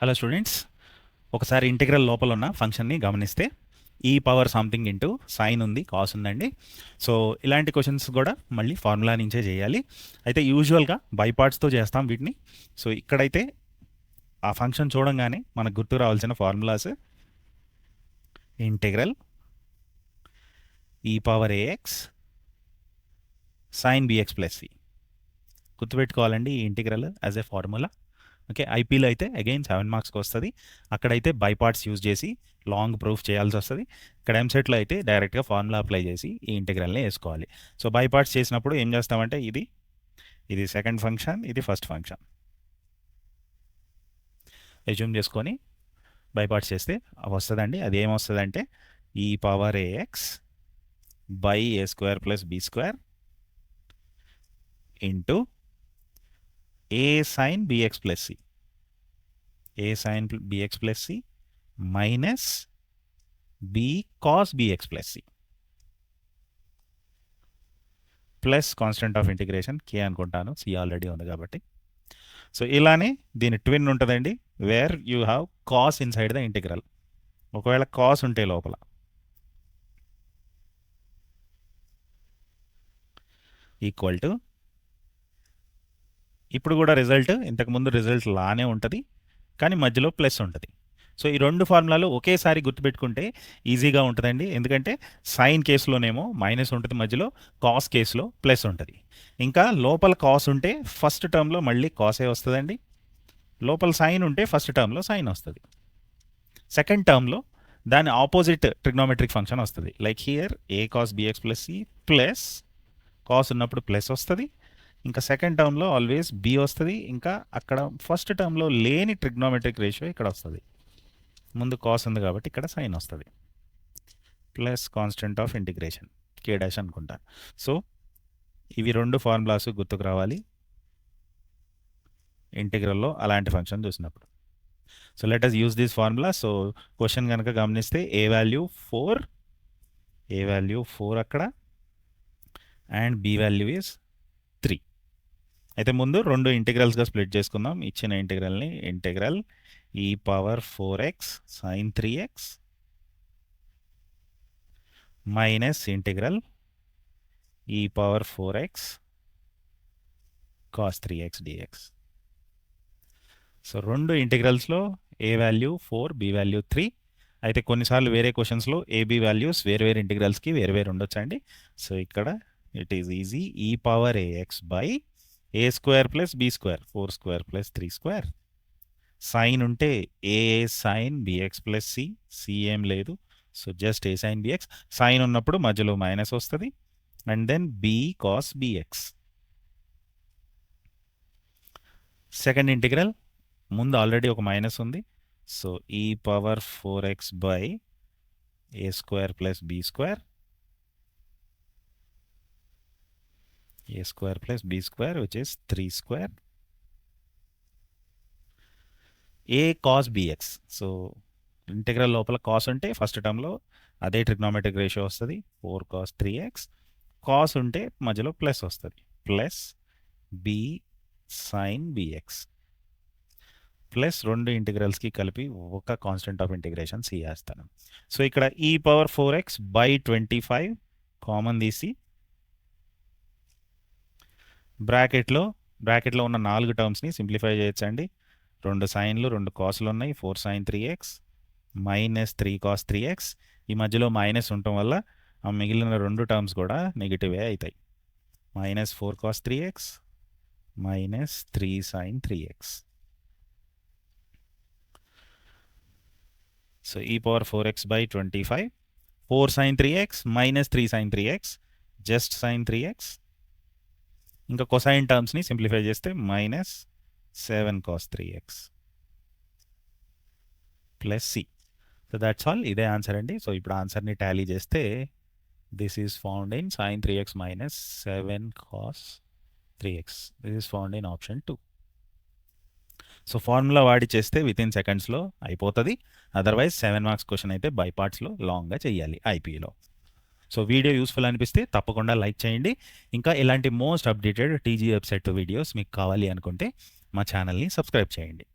Hello students, ఒకసారి integral లోపల ఉన్న ఫంక్షన్ని గమనిస్తే ఈ పవర్ సంథింగ్ ఇంటూ సైన్ ఉంది, కాస్ ఉందండి. సో ఇలాంటి క్వశ్చన్స్ కూడా మళ్ళీ ఫార్ములా నుంచే చేయాలి. అయితే యూజువల్గా బై పార్ట్స్తో చేస్తాం వీటిని. సో ఇక్కడైతే ఆ ఫంక్షన్ చూడంగానే మనకు గుర్తు రావాల్సిన formulas integral e power ax sine bx plus c గుర్తుపెట్టుకోవాలండి ఈ integral as a formula. Okay, ఐపీలో అయితే అగైన్ 7 మార్క్స్కి వస్తుంది. అక్కడైతే బై పార్ట్స్ యూజ్ చేసి లాంగ్ ప్రూఫ్ చేయాల్సి వస్తుంది. ఇక్కడ ఎంసెట్లో అయితే డైరెక్ట్గా ఫార్ములా అప్లై చేసి ఈ ఇంటిగ్రల్ని వేసుకోవాలి. సో బై పార్ట్స్ చేసినప్పుడు ఏం చేస్తామంటే ఇది సెకండ్ ఫంక్షన్, ఇది ఫస్ట్ ఫంక్షన్ ఎజ్యూమ్ చేసుకొని బై పార్ట్స్ చేస్తే వస్తుందండి. అది ఏమొస్తుందంటే e power ax by a square plus b square into a sine bx plus c, a sine bx plus c minus b cos bx plus c plus constant of integration k అనుకుంటాను, c already ఉంది కాబట్టి. So ఇలానే దీని twin ఉంటుందండి, where you have cos inside the integral. ఒకవేళ cos ఉంటే లోపల equal to, ఇప్పుడు కూడా రిజల్ట్ ఇంతకుముందు రిజల్ట్ లానే ఉంటుంది, కానీ మధ్యలో ప్లస్ ఉంటుంది. సో ఈ రెండు ఫార్ములాలు ఒకేసారి గుర్తుపెట్టుకుంటే ఈజీగా ఉంటుందండి. ఎందుకంటే సైన్ కేసులోనేమో మైనస్ ఉంటుంది, మధ్యలో కాస్ కేసులో ప్లస్ ఉంటుంది. ఇంకా లోపల కాస్ ఉంటే ఫస్ట్ టర్మ్లో మళ్ళీ కాసే వస్తుందండి. లోపల సైన్ ఉంటే ఫస్ట్ టర్మ్లో సైన్ వస్తుంది. సెకండ్ టర్మ్లో దాని ఆపోజిట్ ట్రిగ్నోమెట్రిక్ ఫంక్షన్ వస్తుంది. Like here a cos bx plus c plus cos ఉన్నప్పుడు ప్లస్ వస్తుంది. ఇంకా సెకండ్ టర్మ్లో ఆల్వేస్ బి వస్తుంది. ఇంకా అక్కడ ఫస్ట్ టర్మ్లో లేని ట్రిగ్నోమెట్రిక్ రేషియో ఇక్కడ వస్తుంది. ముందు కాస్ ఉంది కాబట్టి ఇక్కడ సైన్ వస్తుంది, plus constant of integration K dash అనుకుంటా. సో ఇవి రెండు ఫార్ములాస్ గుర్తుకు రావాలి ఇంటిగ్రల్లో అలాంటి ఫంక్షన్ చూసినప్పుడు. So let us use this formula. So question కనుక గమనిస్తే ఏ వాల్యూ 4 అక్కడ అండ్ బి వాల్యూ ఈజ్ 3. అయితే ముందు రెండు ఇంటిగ్రల్స్గా స్ప్లిట్ చేసుకుందాం. ఇచ్చిన ఇంటిగ్రల్ని integral e power 4x sine 3x minus integral e power 4x cos 3x dx. So రెండు ఇంటిగ్రల్స్లో ఏ వాల్యూ 4, బి వాల్యూ 3. అయితే కొన్నిసార్లు వేరే క్వశ్చన్స్లో ఏబి వాల్యూస్ వేరు వేరు ఇంటిగ్రల్స్కి వేరు వేరు ఉండొచ్చండి. సో ఇక్కడ it is easy, e power ax by a square plus b square, 4 square plus 3 square. Sine ఉంటే a sine bx plus c, c ఏం లేదు, so just a sine bx. Sine ఉన్నప్పుడు మధ్యలో మైనస్ వస్తుంది, and then b cos bx. Second integral ముందు already ఒక minus ఉంది, so e power 4x by a square plus b square, a square plus b square which is 3 square A cos bx. So integral లోపల cos ఉంటే first టర్మ్లో అదే trigonometric ratio వస్తుంది, 4 cos 3x. Cos ఉంటే మధ్యలో plus వస్తుంది, plus b sine bx plus రెండు ఇంటిగ్రల్స్కి కలిపి ఒక కాన్స్టెంట్ ఆఫ్ ఇంటిగ్రేషన్ సి వేస్తాను. సో ఇక్కడ ఈ పవర్ 4x బై 25 కామన్ తీసి బ్రాకెట్లో ఉన్న 4 టర్మ్స్ని సింప్లిఫై చేయొచ్చండి. 2 సైన్లు 2 కాసులు ఉన్నాయి, 4 sine 3x minus 3 cos 3x. ఈ మధ్యలో మైనస్ ఉండటం వల్ల ఆ మిగిలిన రెండు టర్మ్స్ కూడా నెగిటివే అవుతాయి. Minus 4 cos 3x minus 3 sine 3x. So e power 4x by 25, 4 sine 3x minus 3 sine 3x, just sine 3x. ఇంకా కొసైన్ టర్మ్స్ని సింప్లిఫై చేస్తే minus 7 cos 3x plus c. So that's all, ఇదే ఆన్సర్ అండి. So ఇప్పుడు ఆన్సర్ని tally చేస్తే this is found in sine 3x minus 7 cos 3x. This is found in option 2. So formula వాడి చేస్తే వితిన్ సెకండ్స్లో అయిపోతుంది. అదర్వైజ్ 7 మార్క్స్ క్వశ్చన్ అయితే బై పార్ట్స్లో లాంగ్గా చేయాలి ఐపీలో. సో వీడియో యూస్ఫుల్ అనిపిస్తే తప్పకుండా లైక్ చేయండి. ఇంకా ఇలాంటి most updated TG website videos మీకు కావాలి అనుకుంటే మా ఛానల్ని సబ్స్క్రైబ్ చేయండి.